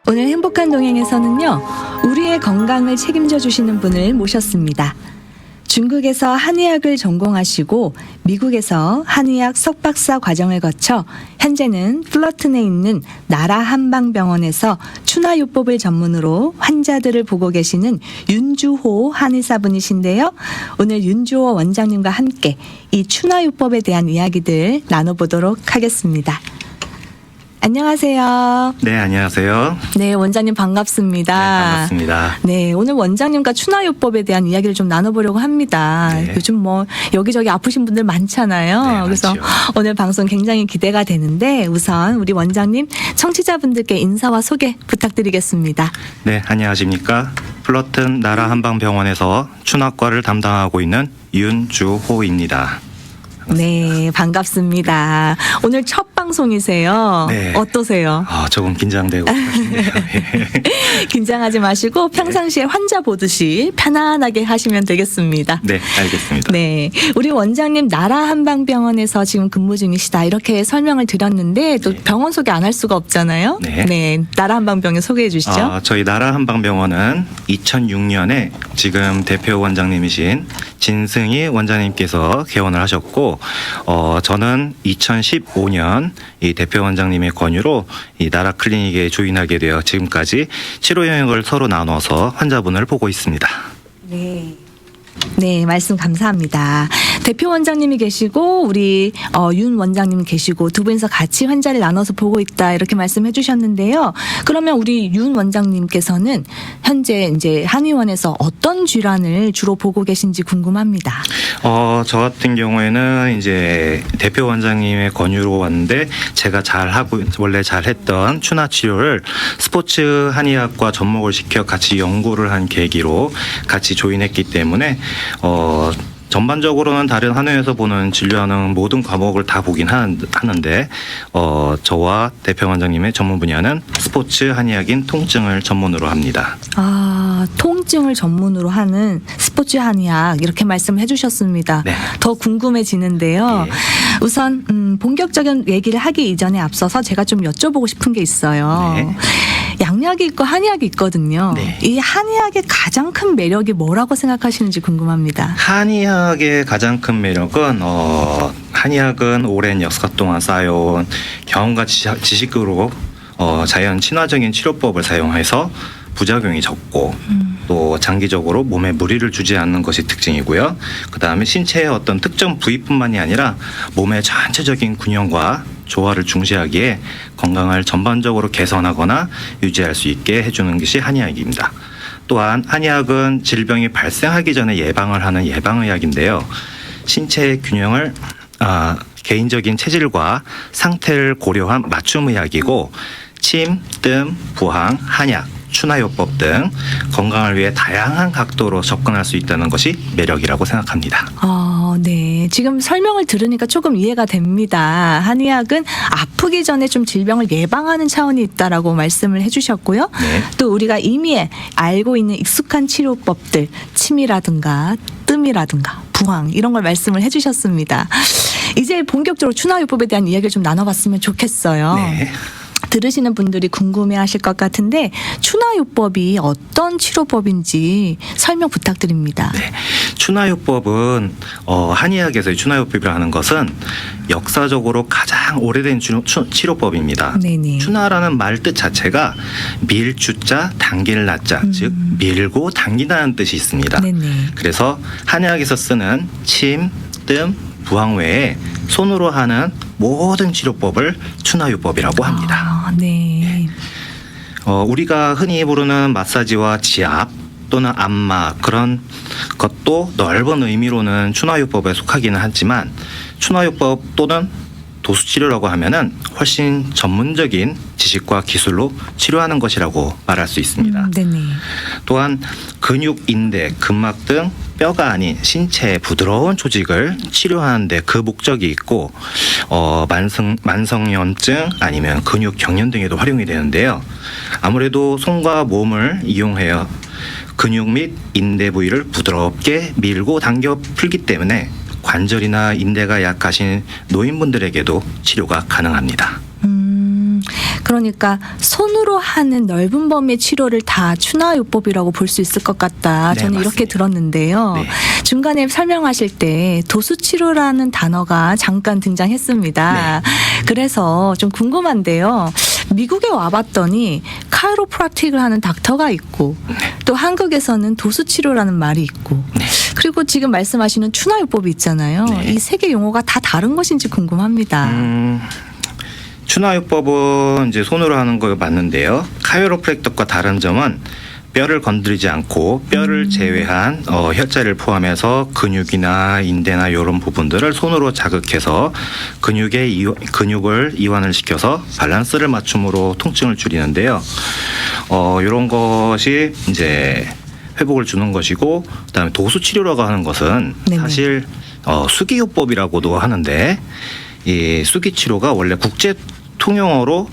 오늘 행복한 동행에서는요, 우리의 건강을 책임져 주시는 분을 모셨습니다. 중국에서 한의학을 전공하시고 미국에서 한의학 석박사 과정을 거쳐 현재는 플러튼에 있는 나라 한방병원에서 추나요법을 전문으로 환자들을 보고 계시는 윤주호 한의사분이신데요. 오늘 윤주호 원장님과 함께 이 추나요법에 대한 이야기들 나눠보도록 하겠습니다. 안녕하세요. 네, 안녕하세요. 네, 원장님 반갑습니다. 네, 반갑습니다. 네, 오늘 원장님과 추나요법에 대한 이야기를 좀 나눠보려고 합니다. 네. 요즘 뭐 여기저기 아프신 분들 많잖아요. 네, 그래서 많죠. 오늘 방송 굉장히 기대가 되는데 우선 우리 원장님 청취자분들께 인사와 소개 부탁드리겠습니다. 네, 안녕하십니까. 플러튼 나라 한방병원에서 추나과를 담당하고 있는 윤주호입니다. 네, 반갑습니다. 오늘 첫 방송이세요. 네. 어떠세요? 조금 긴장되고 싶네요. 긴장하지 마시고 평상시에 환자 보듯이 편안하게 하시면 되겠습니다. 네, 알겠습니다. 네, 우리 원장님 나라 한방병원에서 지금 근무 중이시다 이렇게 설명을 드렸는데 또 네. 병원 소개 안 할 수가 없잖아요. 네. 나라 한방병원 소개해 주시죠. 저희 나라 한방병원은 2006년에 지금 대표 원장님이신 진승희 원장님께서 개원을 하셨고, 저는 2015년 이 대표 원장님의 권유로 이 나라 클리닉에 조인하게 되어 지금까지 치료 영역을 서로 나눠서 환자분을 보고 있습니다. 네. 네, 말씀 감사합니다. 대표 원장님이 계시고 우리 윤 원장님 계시고 두 분이서 같이 환자를 나눠서 보고 있다 이렇게 말씀해 주셨는데요. 그러면 우리 윤 원장님께서는 현재 이제 한의원에서 어떤 질환을 주로 보고 계신지 궁금합니다. 저 같은 경우에는 이제 대표 원장님의 권유로 왔는데 제가 원래 잘했던 추나 치료를 스포츠 한의학과 접목을 시켜 같이 연구를 한 계기로 같이 조인했기 때문에 전반적으로는 다른 한의원에서 보는 진료하는 모든 과목을 다 보긴 하는데 저와 대표 원장님의 전문 분야는 스포츠 한의학인 통증을 전문으로 합니다. 통증을 전문으로 하는 스포츠 한의학 이렇게 말씀해 주셨습니다. 네. 더 궁금해지는데요. 네. 우선 본격적인 얘기를 하기 이전에 앞서서 제가 좀 여쭤보고 싶은 게 있어요. 네. 양약이 있고 한의학이 있거든요. 네. 이 한의학의 가장 큰 매력이 뭐라고 생각하시는지 궁금합니다. 한의학의 가장 큰 매력은 한의학은 오랜 역사 동안 쌓여온 경험과 지식으로 자연 친화적인 치료법을 사용해서 부작용이 적고 또 장기적으로 몸에 무리를 주지 않는 것이 특징이고요. 그다음에 신체의 어떤 특정 부위뿐만이 아니라 몸의 전체적인 균형과 조화를 중시하기에 건강을 전반적으로 개선하거나 유지할 수 있게 해주는 것이 한의학입니다. 또한 한의학은 질병이 발생하기 전에 예방을 하는 예방의학인데요. 신체의 균형을 개인적인 체질과 상태를 고려한 맞춤의학이고 침, 뜸, 부항, 한약, 추나요법 등 건강을 위해 다양한 각도로 접근할 수 있다는 것이 매력이라고 생각합니다. 네. 지금 설명을 들으니까 조금 이해가 됩니다. 한의학은 아프기 전에 좀 질병을 예방하는 차원이 있다라고 말씀을 해주셨고요. 네. 또 우리가 이미 알고 있는 익숙한 치료법들, 침이라든가 뜸이라든가 부항 이런 걸 말씀을 해주셨습니다. 이제 본격적으로 추나요법에 대한 이야기를 좀 나눠봤으면 좋겠어요. 네. 들으시는 분들이 궁금해하실 것 같은데 추나요법이 어떤 치료법인지 설명 부탁드립니다. 네. 추나요법은 한의학에서의 추나요법이라 하는 것은 역사적으로 가장 오래된 치료법입니다. 네네. 추나라는 말 뜻 자체가 밀추자 당길 나자 즉 밀고 당긴다는 뜻이 있습니다. 네네. 그래서 한의학에서 쓰는 침, 뜸, 부항 외에 손으로 하는 모든 치료법을 추나요법이라고 합니다. 네. 우리가 흔히 부르는 마사지와 지압 또는 안마 그런 것도 넓은 의미로는 추나요법에 속하기는 하지만 추나요법 또는 도수치료라고 하면은 훨씬 전문적인 지식과 기술로 치료하는 것이라고 말할 수 있습니다. 네네. 또한 근육, 인대, 근막 등 뼈가 아닌 신체의 부드러운 조직을 치료하는 데 그 목적이 있고 만성염증 아니면 근육 경련 등에도 활용이 되는데요. 아무래도 손과 몸을 이용하여 근육 및 인대 부위를 부드럽게 밀고 당겨 풀기 때문에 관절이나 인대가 약하신 노인분들에게도 치료가 가능합니다. 그러니까 손으로 하는 넓은 범위의 치료를 다 추나요법이라고 볼 수 있을 것 같다. 네, 저는 이렇게 맞습니다. 들었는데요. 네. 중간에 설명하실 때 도수치료라는 단어가 잠깐 등장했습니다. 네. 그래서 좀 궁금한데요. 미국에 와봤더니 카이로프락틱을 하는 닥터가 있고 또 한국에서는 도수치료라는 말이 있고 네. 그리고 지금 말씀하시는 추나요법이 있잖아요. 네. 이 세 개 용어가 다 다른 것인지 궁금합니다. 추나요법은 이제 손으로 하는 거 맞는데요. 카이로프랙틱과 다른 점은 뼈를 건드리지 않고 뼈를 제외한 혈자를 포함해서 근육이나 인대나 이런 부분들을 손으로 자극해서 근육을 이완을 시켜서 밸런스를 맞춤으로 통증을 줄이는데요. 이런 것이 이제 회복을 주는 것이고, 그다음에 도수 치료라고 하는 것은 네네. 사실 수기요법이라고도 하는데, 이 수기 치료가 원래 국제 통용어로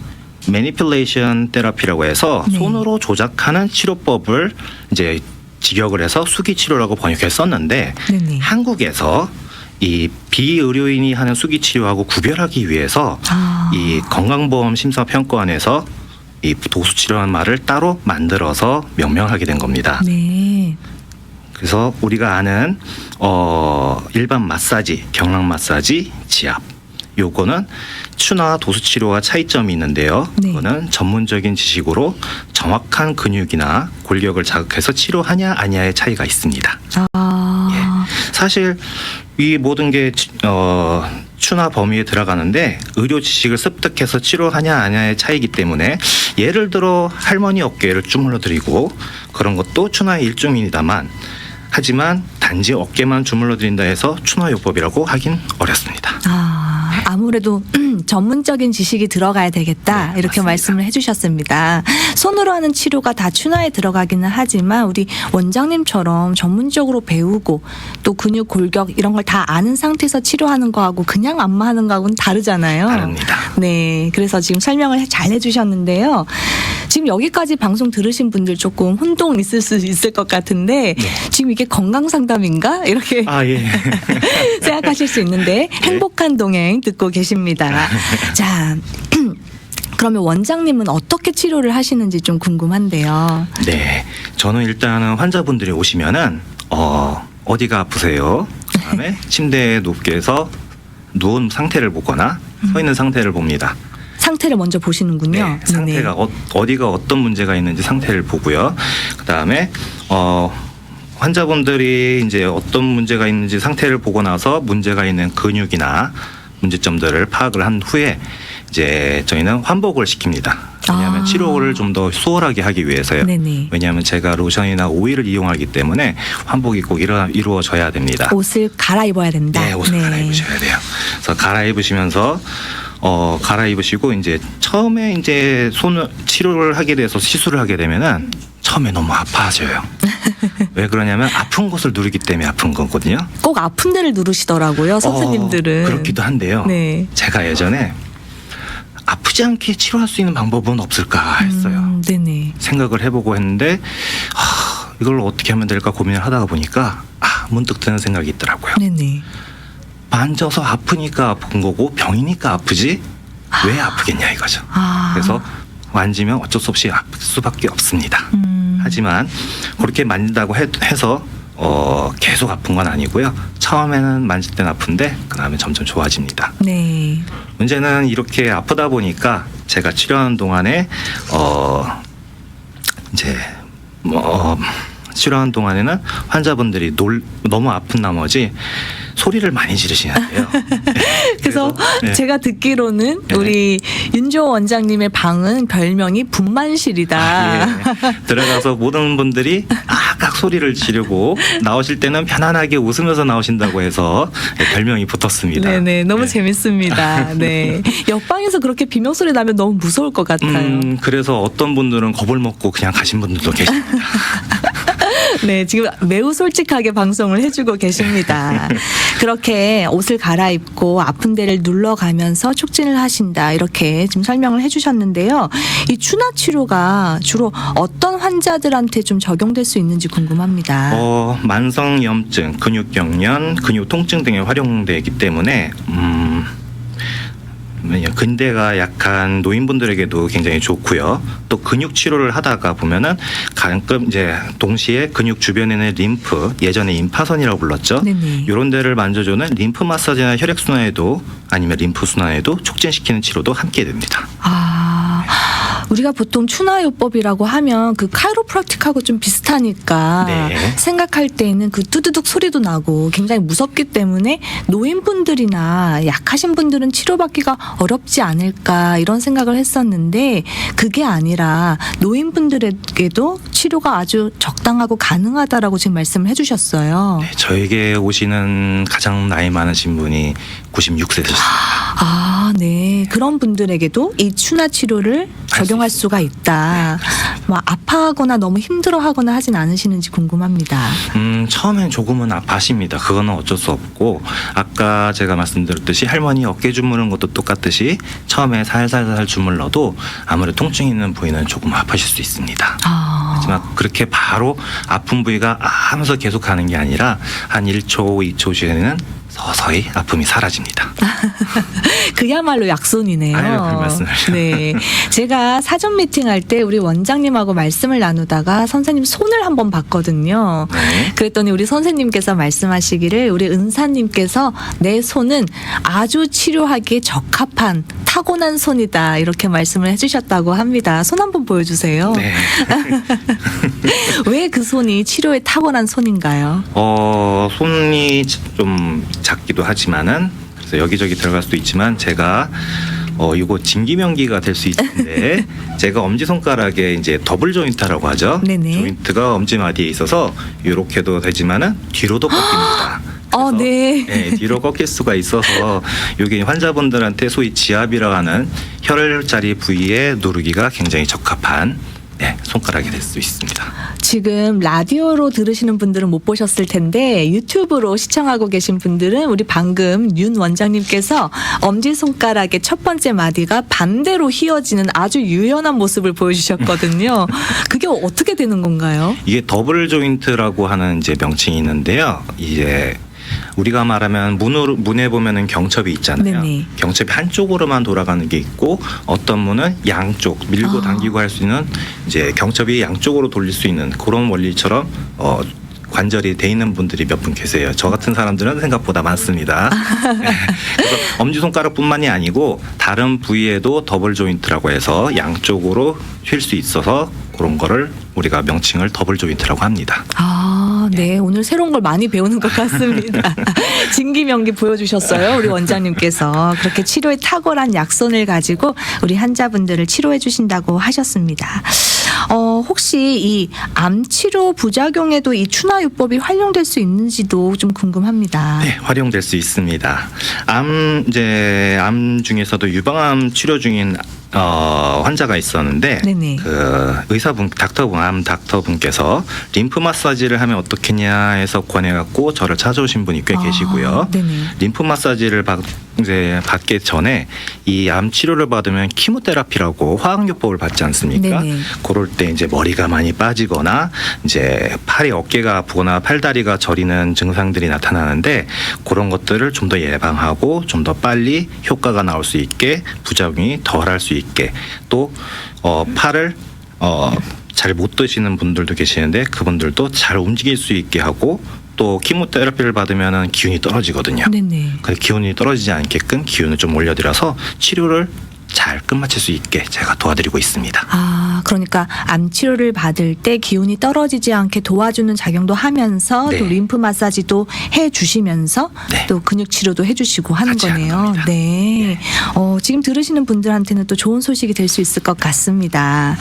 매니플레이션 테라피라고 해서 네. 손으로 조작하는 치료법을 이제 직역을 해서 수기 치료라고 번역했었는데, 네네. 한국에서 이 비의료인이 하는 수기 치료하고 구별하기 위해서 이 건강보험 심사평가원에서 이 도수 치료라는 말을 따로 만들어서 명명하게 된 겁니다. 네. 그래서 우리가 아는 일반 마사지, 경락 마사지, 지압, 요거는 추나 도수 치료와 차이점이 있는데요. 네. 그거는 전문적인 지식으로 정확한 근육이나 골격을 자극해서 치료하냐 아니냐의 차이가 있습니다. 사실 이 모든 게 추나 범위에 들어가는데 의료 지식을 습득해서 치료하냐 아니냐의 차이기 때문에, 예를 들어 할머니 어깨를 주물러 드리고 그런 것도 추나의 일종입니다만, 하지만 단지 어깨만 주물러 드린다 해서 추나요법이라고 하긴 어렵습니다. 아무래도 전문적인 지식이 들어가야 되겠다. 네, 이렇게 맞습니다. 말씀을 해주셨습니다. 손으로 하는 치료가 다 추나에 들어가기는 하지만 우리 원장님처럼 전문적으로 배우고 또 근육 골격 이런 걸 다 아는 상태에서 치료하는 거하고 그냥 안마하는 거하고는 다르잖아요. 다릅니다. 네, 그래서 지금 설명을 잘 해주셨는데요. 지금 여기까지 방송 들으신 분들 조금 혼동 있을 수 있을 것 같은데 지금 이게 건강 상담인가 이렇게 예. 생각하실 수 있는데 행복한 동행 듣고 계십니다. 자, 그러면 원장님은 어떻게 치료를 하시는지 좀 궁금한데요. 네, 저는 일단은 환자분들이 오시면은 어디가 아프세요? 그다음에 침대에 눕게해서 누운 상태를 보거나 서 있는 상태를 봅니다. 상태를 먼저 보시는군요. 네, 상태가 어디가 어떤 문제가 있는지 상태를 보고요. 그다음에 환자분들이 이제 어떤 문제가 있는지 상태를 보고 나서 문제가 있는 근육이나 문제점들을 파악을 한 후에 이제 저희는 환복을 시킵니다. 왜냐하면 치료를 좀 더 수월하게 하기 위해서요. 네네. 왜냐하면 제가 로션이나 오일을 이용하기 때문에 환복이 꼭 이루어져야 됩니다. 옷을 갈아입어야 된다. 네, 옷을 갈아입으셔야 돼요. 그래서 갈아입으시면서 갈아입으시고 이제 처음에 이제 치료를 하게 돼서 시술을 하게 되면은 처음에 너무 아파하셔요. 왜 그러냐면 아픈 곳을 누르기 때문에 아픈 거거든요. 꼭 아픈 데를 누르시더라고요, 선생님들은. 그렇기도 한데요. 네. 제가 예전에 아프지 않게 치료할 수 있는 방법은 없을까 했어요. 네네. 생각을 해보고 했는데 이걸 어떻게 하면 될까 고민을 하다가 보니까 문득 드는 생각이 있더라고요. 네네. 만져서 아프니까 아픈 거고 병이니까 아프지 왜 아프겠냐 이거죠. 그래서 만지면 어쩔 수 없이 아플 수밖에 없습니다. 하지만 그렇게 만진다고 해서 계속 아픈 건 아니고요. 처음에는 만질 땐 아픈데 그 다음에 점점 좋아집니다. 네. 문제는 이렇게 아프다 보니까 제가 치료하는 동안에 치료하는 동안에는 환자분들이 너무 아픈 나머지 소리를 많이 지르시는데요. 그래서 네. 제가 듣기로는 네. 우리 윤조 원장님의 방은 별명이 분만실이다. 예. 들어가서 모든 분들이 깍 소리를 지르고 나오실 때는 편안하게 웃으면서 나오신다고 해서 별명이 붙었습니다. 네네, 너무 네. 재밌습니다. 네. 옆방에서 그렇게 비명 소리 나면 너무 무서울 것 같아요. 그래서 어떤 분들은 겁을 먹고 그냥 가신 분들도 계십니다. 네, 지금 매우 솔직하게 방송을 해주고 계십니다. 그렇게 옷을 갈아입고 아픈 데를 눌러가면서 촉진을 하신다. 이렇게 지금 설명을 해주셨는데요. 이 추나 치료가 주로 어떤 환자들한테 좀 적용될 수 있는지 궁금합니다. 만성염증, 근육경련, 근육 통증 등에 활용되기 때문에 근대가 약한 노인분들에게도 굉장히 좋고요. 또 근육 치료를 하다가 보면은 가끔 이제 동시에 근육 주변에 있는 림프, 예전에 임파선이라고 불렀죠. 네네. 이런 데를 만져주는 림프 마사지나 혈액 순환에도 아니면 림프 순환에도 촉진시키는 치료도 함께 됩니다. 우리가 보통 추나요법이라고 하면 그 카이로프락틱하고 좀 비슷하니까 네. 생각할 때에는 그 뚜두둑 소리도 나고 굉장히 무섭기 때문에 노인분들이나 약하신 분들은 치료받기가 어렵지 않을까 이런 생각을 했었는데 그게 아니라 노인분들에게도 치료가 아주 적당하고 가능하다라고 지금 말씀을 해주셨어요. 네, 저에게 오시는 가장 나이 많으신 분이 96세셨습니다. 네. 그런 분들에게도 이 추나 치료를 적용할 수가 있다. 뭐 아파하거나 너무 힘들어하거나 하진 않으시는지 궁금합니다. 처음엔 조금은 아파하십니다. 그거는 어쩔 수 없고 아까 제가 말씀드렸듯이 할머니 어깨 주무르는 것도 똑같듯이 처음에 살살살 주물러도 아무래도 통증 있는 부위는 조금 아프실 수 있습니다. 하지만 그렇게 바로 아픈 부위가 하면서 계속 가는 게 아니라 한 1초, 2초 뒤에는 서서히 아픔이 사라집니다. 그야말로 약손이네요. 아유, 별 말씀을. 네, 제가 사전 미팅할 때 우리 원장님하고 말씀을 나누다가 선생님 손을 한번 봤거든요. 네. 그랬더니 우리 선생님께서 말씀하시기를 우리 은사님께서 내 손은 아주 치료하기에 적합한 타고난 손이다 이렇게 말씀을 해주셨다고 합니다. 손 한번 보여주세요. 네. 왜 그 손이 치료에 타고난 손인가요? 손이 좀 작기도 하지만은 그래서 여기저기 들어갈 수도 있지만 제가 이거 진기명기가 될 수 있는데 제가 엄지 손가락에 이제 더블 조인트라고 하죠. 네네. 조인트가 엄지 마디에 있어서 이렇게도 되지만은 뒤로도 꺾입니다. 그래서 네. 네, 뒤로 꺾일 수가 있어서 이게 환자분들한테 소위 지압이라고 하는 혈자리 부위에 누르기가 굉장히 적합한 손가락이 될 수 있습니다. 지금 라디오로 들으시는 분들은 못 보셨을 텐데 유튜브로 시청하고 계신 분들은 우리 방금 윤 원장님께서 엄지손가락의 첫 번째 마디가 반대로 휘어지는 아주 유연한 모습을 보여주셨거든요. 그게 어떻게 되는 건가요? 이게 더블 조인트라고 하는 이제 명칭이 있는데요. 이제 우리가 말하면 문에 보면은 경첩이 있잖아요. 네네. 경첩이 한쪽으로만 돌아가는 게 있고 어떤 문은 양쪽 밀고 당기고 할 수 있는 이제 경첩이 양쪽으로 돌릴 수 있는 그런 원리처럼 관절이 돼 있는 분들이 몇 분 계세요. 저 같은 사람들은 생각보다 많습니다. 그래서 엄지손가락뿐만이 아니고 다른 부위에도 더블 조인트라고 해서 양쪽으로 휠 수 있어서 그런 거를 우리가 명칭을 더블 조인트라고 합니다. 네. 오늘 새로운 걸 많이 배우는 것 같습니다. 진기명기 보여주셨어요. 우리 원장님께서. 그렇게 치료에 탁월한 약손을 가지고 우리 환자분들을 치료해 주신다고 하셨습니다. 혹시 이 암 치료 부작용에도 이 추나요법이 활용될 수 있는지도 좀 궁금합니다. 네, 활용될 수 있습니다. 암 중에서도 유방암 치료 중인 환자가 있었는데 네네. 그 의사분 암 닥터분께서 림프 마사지를 하면 어떻겠냐 해서 권해갖고 저를 찾아오신 분이 꽤 계시고요. 네네. 림프 마사지를 받기 전에 이 암 치료를 받으면 키모테라피라고 화학요법을 받지 않습니까? 네네. 그럴 때 이제 머리가 많이 빠지거나 이제 팔이 어깨가 아프거나 팔다리가 저리는 증상들이 나타나는데 그런 것들을 좀 더 예방하고 좀 더 빨리 효과가 나올 수 있게 부작용이 덜할 수 있게 또 팔을 잘 못 드시는 분들도 계시는데 그분들도 잘 움직일 수 있게 하고 또 키모테라피를 받으면 기운이 떨어지거든요. 네네. 그 기운이 떨어지지 않게끔 기운을 좀 올려드려서 치료를 잘 끝마칠 수 있게 제가 도와드리고 있습니다. 그러니까 암 치료를 받을 때 기운이 떨어지지 않게 도와주는 작용도 하면서 네. 또 림프 마사지도 해 주시면서 네. 또 근육 치료도 해 주시고 하는 같이 하는 거네요. 겁니다. 네. 지금 들으시는 분들한테는 또 좋은 소식이 될 수 있을 것 같습니다.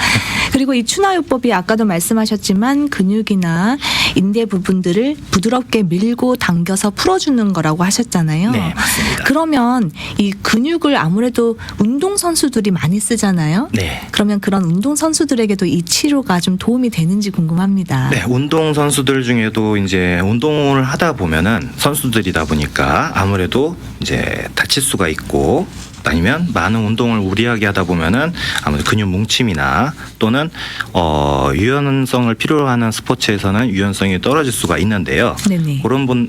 그리고 이 추나요법이 아까도 말씀하셨지만 근육이나 인대 부분들을 부드럽게 밀고 당겨서 풀어주는 거라고 하셨잖아요. 네, 맞습니다. 그러면 이 근육을 아무래도 운동 선수들이 많이 쓰잖아요. 네. 그러면 그런 운동 선수들에게도 이 치료가 좀 도움이 되는지 궁금합니다. 네, 운동 선수들 중에도 이제 운동을 하다 보면은 선수들이다 보니까 아무래도 이제 다칠 수가 있고 아니면 많은 운동을 무리하게 하다 보면은 아무래도 근육 뭉침이나 또는 유연성을 필요로 하는 스포츠에서는 유연성이 떨어질 수가 있는데요. 네네.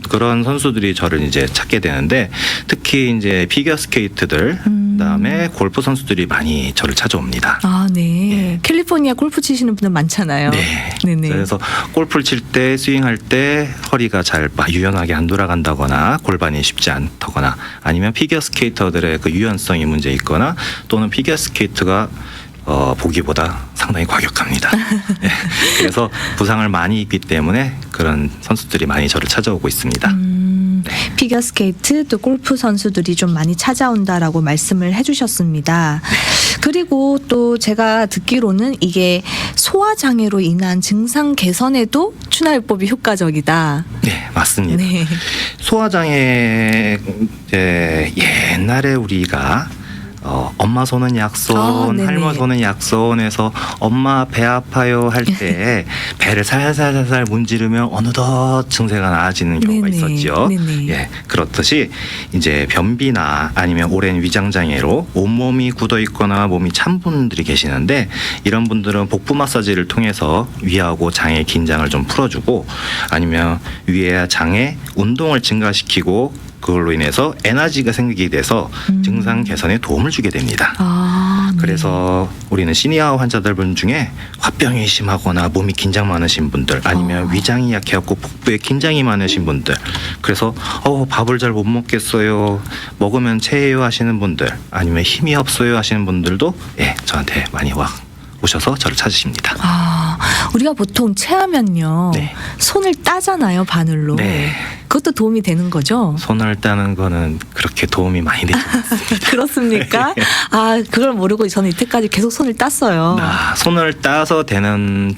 그런 선수들이 저를 이제 찾게 되는데 특히 이제 피겨 스케이트들 그다음에 골프 선수들이 많이 저를 찾아옵니다. 아, 네. 캘리포니아 골프 치시는 분들 많잖아요. 네. 네네. 그래서 골프를 칠 때 스윙할 때 허리가 잘 유연하게 안 돌아간다거나 골반이 쉽지 않다거나 아니면 피겨 스케이터들의 그 유연성이 문제 있거나 또는 피겨 스케이트가 보기보다 상당히 과격합니다. 네. 그래서 부상을 많이 입기 때문에 그런 선수들이 많이 저를 찾아오고 있습니다. 피겨 스케이트 또 골프 선수들이 좀 많이 찾아온다라고 말씀을 해주셨습니다. 그리고 또 제가 듣기로는 이게 소화장애로 인한 증상 개선에도 추나요법이 효과적이다. 네, 맞습니다. 네. 소화장애 옛날에 우리가 엄마 손은 약손, 네네. 할머 손은 약손에서 엄마 배 아파요 할 때 배를 살살살살 문지르면 어느덧 증세가 나아지는 경우가 네네. 있었죠. 네네. 예, 그렇듯이 이제 변비나 아니면 오랜 위장 장애로 온몸이 굳어 있거나 몸이 찬 분들이 계시는데 이런 분들은 복부 마사지를 통해서 위하고 장의 긴장을 좀 풀어주고 아니면 위와 장의 운동을 증가시키고 그걸로 인해서 에너지가 생기게 돼서 증상 개선에 도움을 주게 됩니다. 아, 네. 그래서 우리는 시니어 환자들 중에 화병이 심하거나 몸이 긴장 많으신 분들 아니면 위장이 약해갖고 복부에 긴장이 많으신 분들 그래서 밥을 잘 못 먹겠어요 먹으면 체해요 하시는 분들 아니면 힘이 없어요 하시는 분들도 저한테 많이 오셔서 저를 찾으십니다. 아, 우리가 보통 체하면요. 네. 손을 따잖아요, 바늘로. 네. 그것도 도움이 되는 거죠? 손을 따는 거는 그렇게 도움이 많이 되지 않습니다. 그렇습니까? 아, 그걸 모르고 저는 이때까지 계속 손을 땄어요. 손을 따서 되는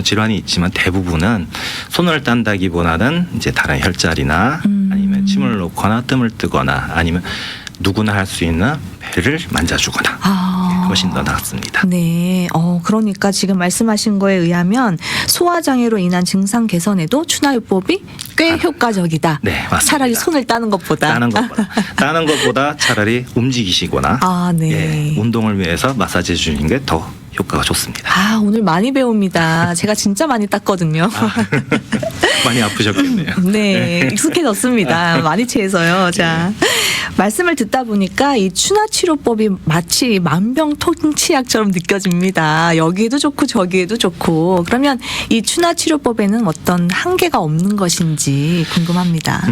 질환이 있지만 대부분은 손을 딴다기보다는 이제 다른 혈자리나 아니면 침을 놓거나 뜸을 뜨거나 아니면 누구나 할 수 있는 배를 만져주거나 훨씬 더 낫습니다. 네, 그러니까 지금 말씀하신 거에 의하면 소화장애로 인한 증상 개선에도 추나요법이 꽤 효과적이다. 네, 맞습니다. 차라리 손을 따는 것보다. 따는 것보다 차라리 움직이시거나 네. 운동을 위해서 마사지 해주는 게 더 효과가 좋습니다. 아, 오늘 많이 배웁니다. 제가 진짜 많이 땄거든요. 많이 아프셨겠네요. 네, 익숙해졌습니다. 많이 체해서요. 자, 말씀을 듣다 보니까 이 추나 치료법이 마치 만병통치약처럼 느껴집니다. 여기에도 좋고 저기에도 좋고. 그러면 이 추나 치료법에는 어떤 한계가 없는 것인지 궁금합니다.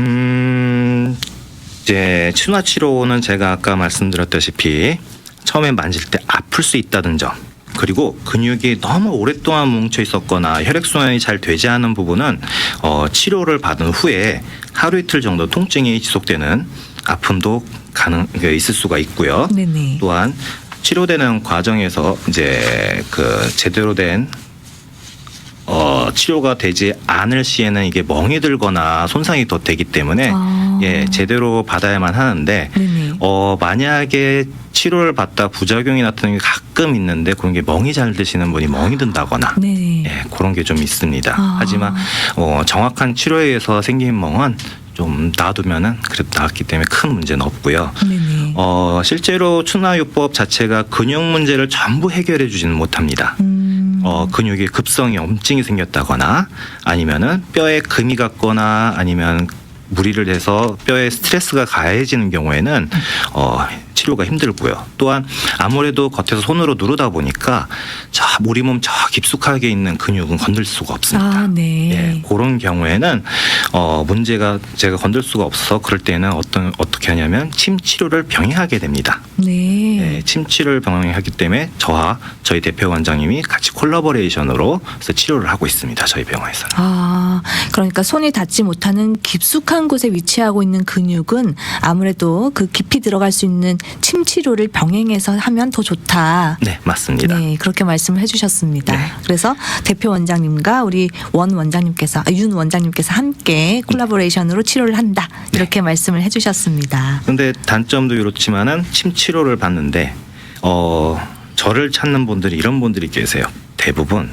이제 추나 치료는 제가 아까 말씀드렸다시피 처음에 만질 때 아플 수 있다는 점. 그리고 근육이 너무 오랫동안 뭉쳐 있었거나 혈액순환이 잘 되지 않은 부분은 치료를 받은 후에 하루 이틀 정도 통증이 지속되는 아픔도 있을 수가 있고요. 네네. 또한 치료되는 과정에서 이제 그 제대로 된 치료가 되지 않을 시에는 이게 멍이 들거나 손상이 더 되기 때문에 제대로 받아야만 하는데 네네. 만약에 치료를 받다 부작용이 나타나는 게 가끔 있는데 그런 게 멍이 잘 드시는 분이 멍이 든다거나 네. 그런 게 좀 있습니다. 하지만 정확한 치료에 의해서 생긴 멍은 좀 놔두면은 그래도 나았기 때문에 큰 문제는 없고요. 네네. 실제로 추나요법 자체가 근육 문제를 전부 해결해 주지는 못합니다. 근육에 급성이 염증이 생겼다거나 아니면은 뼈에 금이 갔거나 아니면 무리를 해서 뼈에 스트레스가 가해지는 경우에는 치료가 힘들고요. 또한 아무래도 겉에서 손으로 누르다 보니까 저 우리 몸 저 깊숙하게 있는 근육은 건들 수가 없습니다. 네. 그런 경우에는 문제가 제가 건들 수가 없어서 그럴 때는 어떻게 하냐면 침 치료를 병행하게 됩니다. 네. 침 치료를 병행하기 때문에 저와 저희 대표 원장님이 같이 콜라보레이션으로 해서 치료를 하고 있습니다. 저희 병원에서. 그러니까 손이 닿지 못하는 깊숙한 곳에 위치하고 있는 근육은 아무래도 그 깊이 들어갈 수 있는 침 치료를 병행해서 하면 더 좋다. 네, 맞습니다. 네, 그렇게 말씀을 해주셨습니다. 네. 그래서 대표 원장님과 우리 윤 원장님께서 함께 콜라보레이션으로 치료를 한다. 이렇게 말씀을 해주셨습니다. 그런데 단점도 이렇지만은 침 치료를 받는데 저를 찾는 분들이 이런 분들이 계세요. 대부분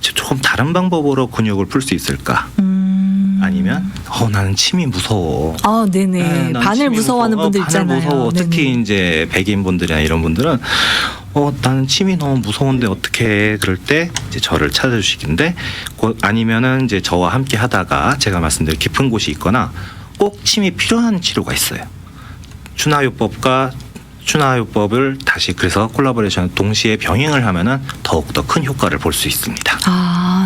조금 다른 방법으로 근육을 풀 수 있을까? 아니면 나는 침이 무서워. 네네. 난 반을 침이 무서워하는 무서워. 분들 반을 있잖아요. 무서워. 네네. 특히 이제 백인 분들이나 이런 분들은 나는 침이 너무 무서운데 어떻게 해? 그럴 때 이제 저를 찾아주시긴데 아니면은 이제 저와 함께 하다가 제가 말씀드린 깊은 곳이 있거나 꼭 침이 필요한 치료가 있어요. 추나요법을 다시 그래서 콜라보레이션 동시에 병행을 하면은 더욱더 큰 효과를 볼 수 있습니다.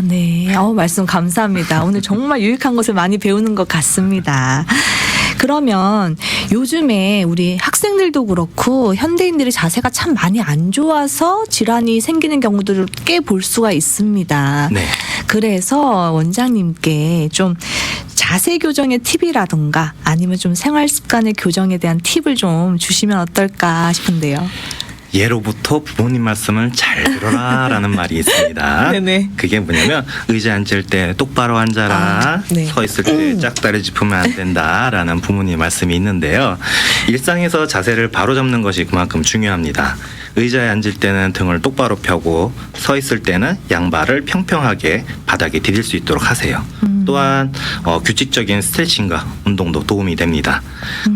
네. 말씀 감사합니다. 오늘 정말 유익한 것을 많이 배우는 것 같습니다. 그러면 요즘에 우리 학생들도 그렇고 현대인들이 자세가 참 많이 안 좋아서 질환이 생기는 경우들을 꽤 볼 수가 있습니다. 네. 그래서 원장님께 좀 자세 교정의 팁이라든가 아니면 좀 생활 습관의 교정에 대한 팁을 좀 주시면 어떨까 싶은데요. 예로부터 부모님 말씀을 잘 들어라라는 말이 있습니다. 네네. 그게 뭐냐면 의자 앉을 때 똑바로 앉아라. 네. 서 있을 때 짝다리 짚으면 안 된다라는 부모님 말씀이 있는데요. 일상에서 자세를 바로 잡는 것이 그만큼 중요합니다. 의자에 앉을 때는 등을 똑바로 펴고 서 있을 때는 양발을 평평하게 바닥에 디딜 수 있도록 하세요. 또한 규칙적인 스트레칭과 운동도 도움이 됩니다.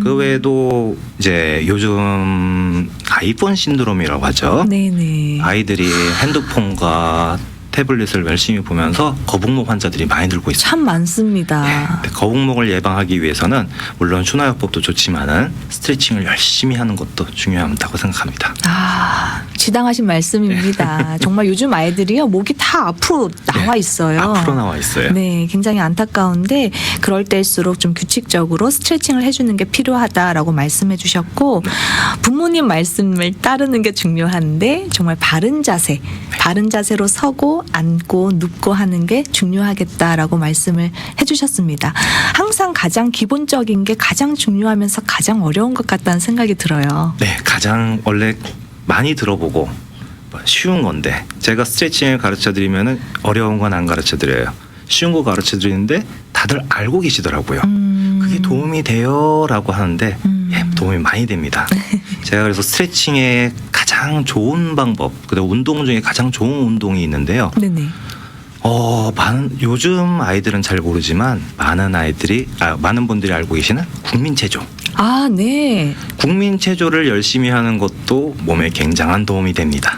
그 외에도 이제 요즘 아이폰 신드롬이라고 하죠. 네네. 아이들이 핸드폰과 태블릿을 열심히 보면서 거북목 환자들이 많이 늘고 있습니다. 참 많습니다. 거북목을 예방하기 위해서는 물론 추나요법도 좋지만은 스트레칭을 열심히 하는 것도 중요하다고 생각합니다. 지당하신 말씀입니다. 정말 요즘 아이들이요 목이 다 앞으로 나와 있어요. 앞으로 나와 있어요. 네, 굉장히 안타까운데 그럴 때일수록 좀 규칙적으로 스트레칭을 해주는 게 필요하다라고 말씀해 주셨고 부모님 말씀을 따르는 게 중요한데 정말 바른 자세로 서고 앉고 눕고 하는 게 중요하겠다라고 말씀을 해주셨습니다. 항상 가장 기본적인 게 가장 중요하면서 가장 어려운 것 같다는 생각이 들어요. 네, 가장 원래 많이 들어보고 쉬운 건데 제가 스트레칭을 가르쳐 드리면은 어려운 건 안 가르쳐 드려요. 쉬운 거 가르쳐 드리는데 다들 알고 계시더라고요. 그게 도움이 돼요라고 하는데 도움이 많이 됩니다. 제가 그래서 스트레칭의 가장 좋은 방법, 그다음 운동 중에 가장 좋은 운동이 있는데요. 네네. 요즘 아이들은 잘 모르지만 많은 분들이 알고 계시는 국민체조. 네. 국민체조를 열심히 하는 것도 몸에 굉장한 도움이 됩니다.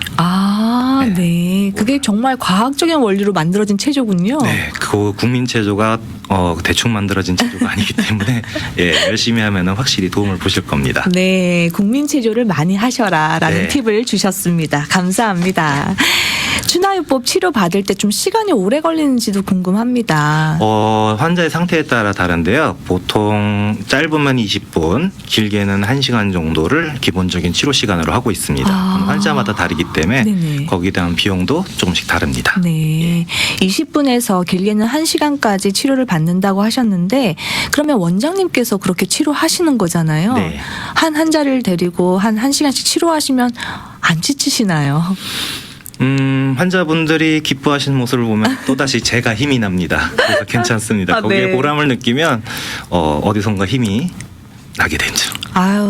네. 그게 정말 과학적인 원리로 만들어진 체조군요. 네, 그 국민체조가 대충 만들어진 체조가 아니기 때문에 열심히 하면은 확실히 도움을 보실 겁니다. 네, 국민체조를 많이 하셔라라는 네. 팁을 주셨습니다. 감사합니다. 추나요법 치료 받을 때 좀 시간이 오래 걸리는지도 궁금합니다. 환자의 상태에 따라 다른데요. 보통 짧으면 20분, 길게는 1시간 정도를 기본적인 치료 시간으로 하고 있습니다. 환자마다 다르기 때문에 네네. 거기에 대한 비용도 조금씩 다릅니다. 네. 20분에서 길게는 1시간까지 치료를 받는다고 하셨는데 그러면 원장님께서 그렇게 치료하시는 거잖아요. 네. 한 환자를 데리고 한 1시간씩 치료하시면 안 지치시나요? 환자분들이 기뻐하시는 모습을 보면 또다시 제가 힘이 납니다. 그래서 괜찮습니다. 거기에 네. 보람을 느끼면 어디선가 힘이 나게 되죠.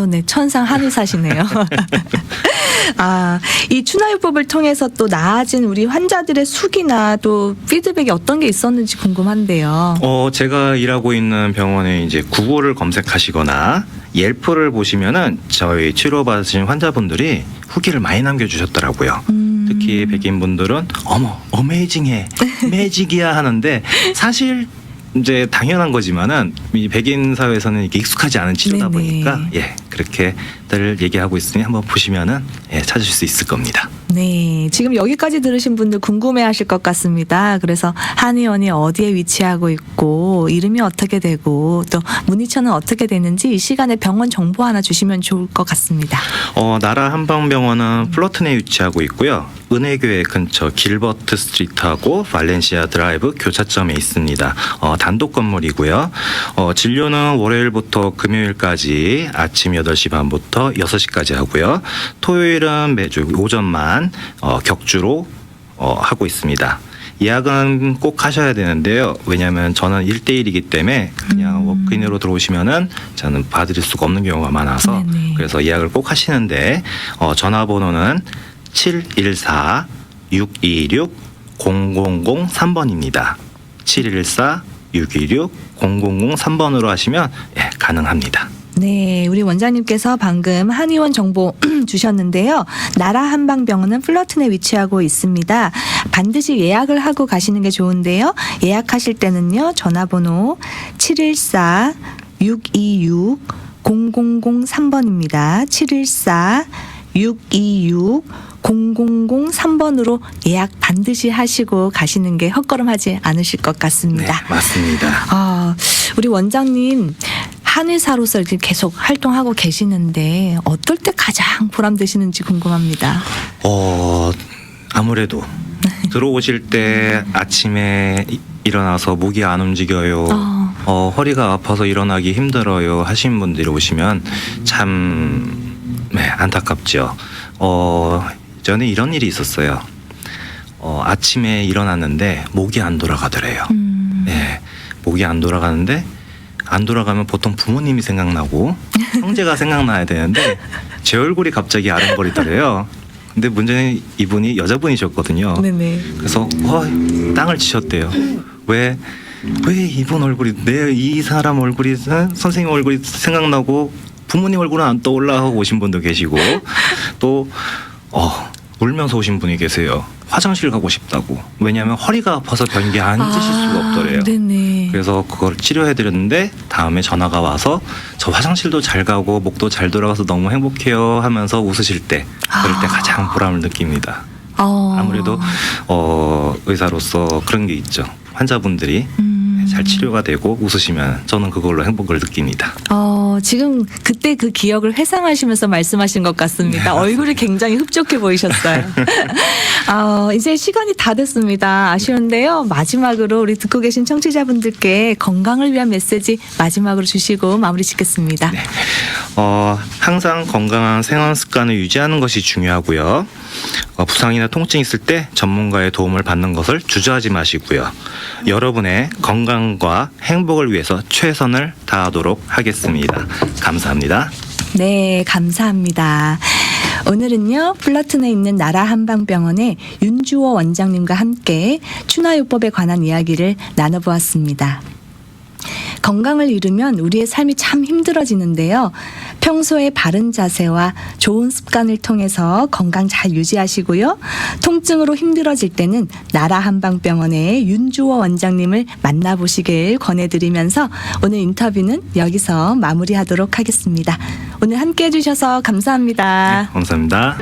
네. 천상 한의사시네요. 이 추나요법을 통해서 또 나아진 우리 환자들의 숙이나 또 피드백이 어떤 게 있었는지 궁금한데요. 제가 일하고 있는 병원에 이제 구글을 검색하시거나 옐프를 보시면은 저희 치료받으신 환자분들이 후기를 많이 남겨주셨더라고요. 특히 백인 분들은 어메이징해, 매직이야 하는데 사실 이제 당연한 거지만은 이 백인 사회에서는 이게 익숙하지 않은 치료다 네네. 보니까 그렇게들 얘기하고 있으니 한번 보시면은 찾으실 수 있을 겁니다. 네, 지금 여기까지 들으신 분들 궁금해하실 것 같습니다. 그래서 한의원이 어디에 위치하고 있고 이름이 어떻게 되고 또 문의처는 어떻게 되는지 이 시간에 병원 정보 하나 주시면 좋을 것 같습니다. 나라 한방병원은 플러튼에 위치하고 있고요. 은혜교회 근처 길버트 스트리트하고 발렌시아 드라이브 교차점에 있습니다. 단독 건물이고요. 진료는 월요일부터 금요일까지 아침 8시 반부터 6시까지 하고요. 토요일은 매주 오전만 격주로 하고 있습니다. 예약은 꼭 하셔야 되는데요. 왜냐하면 저는 1대1이기 때문에 그냥 워크인으로 들어오시면은 저는 봐드릴 수가 없는 경우가 많아서 네네. 그래서 예약을 꼭 하시는데 전화번호는 714-626-0003번입니다. 714 626-0003번으로 하시면 예, 가능합니다. 네, 우리 원장님께서 방금 한의원 정보 주셨는데요. 나라 한방병원은 플러튼에 위치하고 있습니다. 반드시 예약을 하고 가시는 게 좋은데요. 예약하실 때는요. 전화번호 714-626-0003번입니다. 714-626-0003번으로 예약 반드시 하시고 가시는 게 헛걸음하지 않으실 것 같습니다. 네, 맞습니다. 우리 원장님 한의사로서 이렇게 계속 활동하고 계시는데 어떨 때 가장 보람되시는지 궁금합니다. 아무래도 들어오실 때 아침에 일어나서 목이 안 움직여요. 허리가 아파서 일어나기 힘들어요 하신 분들이 오시면 참 안타깝죠. 전에 이런 일이 있었어요. 아침에 일어났는데 목이 안 돌아가더래요. 네, 목이 안 돌아가는데 안 돌아가면 보통 부모님이 생각나고 형제가 생각나야 되는데 제 얼굴이 갑자기 아른거리더래요. 근데 문제는 이분이 여자분이셨거든요. 네네. 그래서 땅을 치셨대요. 왜 이분 얼굴이 이 사람 얼굴이 선생님 얼굴이 생각나고 부모님 얼굴은 안 떠올라 하고 오신 분도 계시고 또 울면서 오신 분이 계세요. 화장실 가고 싶다고. 왜냐하면 허리가 아파서 변기에 앉으실 수가 없더래요. 네네. 그래서 그걸 치료해드렸는데 다음에 전화가 와서 저 화장실도 잘 가고 목도 잘 돌아가서 너무 행복해요 하면서 웃으실 때 그럴 때 가장 보람을 느낍니다. 아무래도 의사로서 그런 게 있죠. 환자분들이 잘 치료가 되고 웃으시면 저는 그걸로 행복을 느낍니다. 지금 그때 그 기억을 회상하시면서 말씀하신 것 같습니다. 네, 얼굴이 굉장히 흡족해 보이셨어요. 이제 시간이 다 됐습니다. 아쉬운데요. 마지막으로 우리 듣고 계신 청취자분들께 건강을 위한 메시지 마지막으로 주시고 마무리 짓겠습니다. 네. 항상 건강한 생활 습관을 유지하는 것이 중요하고요. 부상이나 통증이 있을 때 전문가의 도움을 받는 것을 주저하지 마시고요. 여러분의 건강과 행복을 위해서 최선을 다하도록 하겠습니다. 감사합니다. 네, 감사합니다. 오늘은요, 플러튼에 있는 나라 한방병원의 윤주호 원장님과 함께 추나요법에 관한 이야기를 나눠보았습니다. 건강을 잃으면 우리의 삶이 참 힘들어지는데요. 평소에 바른 자세와 좋은 습관을 통해서 건강 잘 유지하시고요. 통증으로 힘들어질 때는 나라 한방병원의 윤주호 원장님을 만나보시길 권해드리면서 오늘 인터뷰는 여기서 마무리하도록 하겠습니다. 오늘 함께해 주셔서 감사합니다. 네, 감사합니다.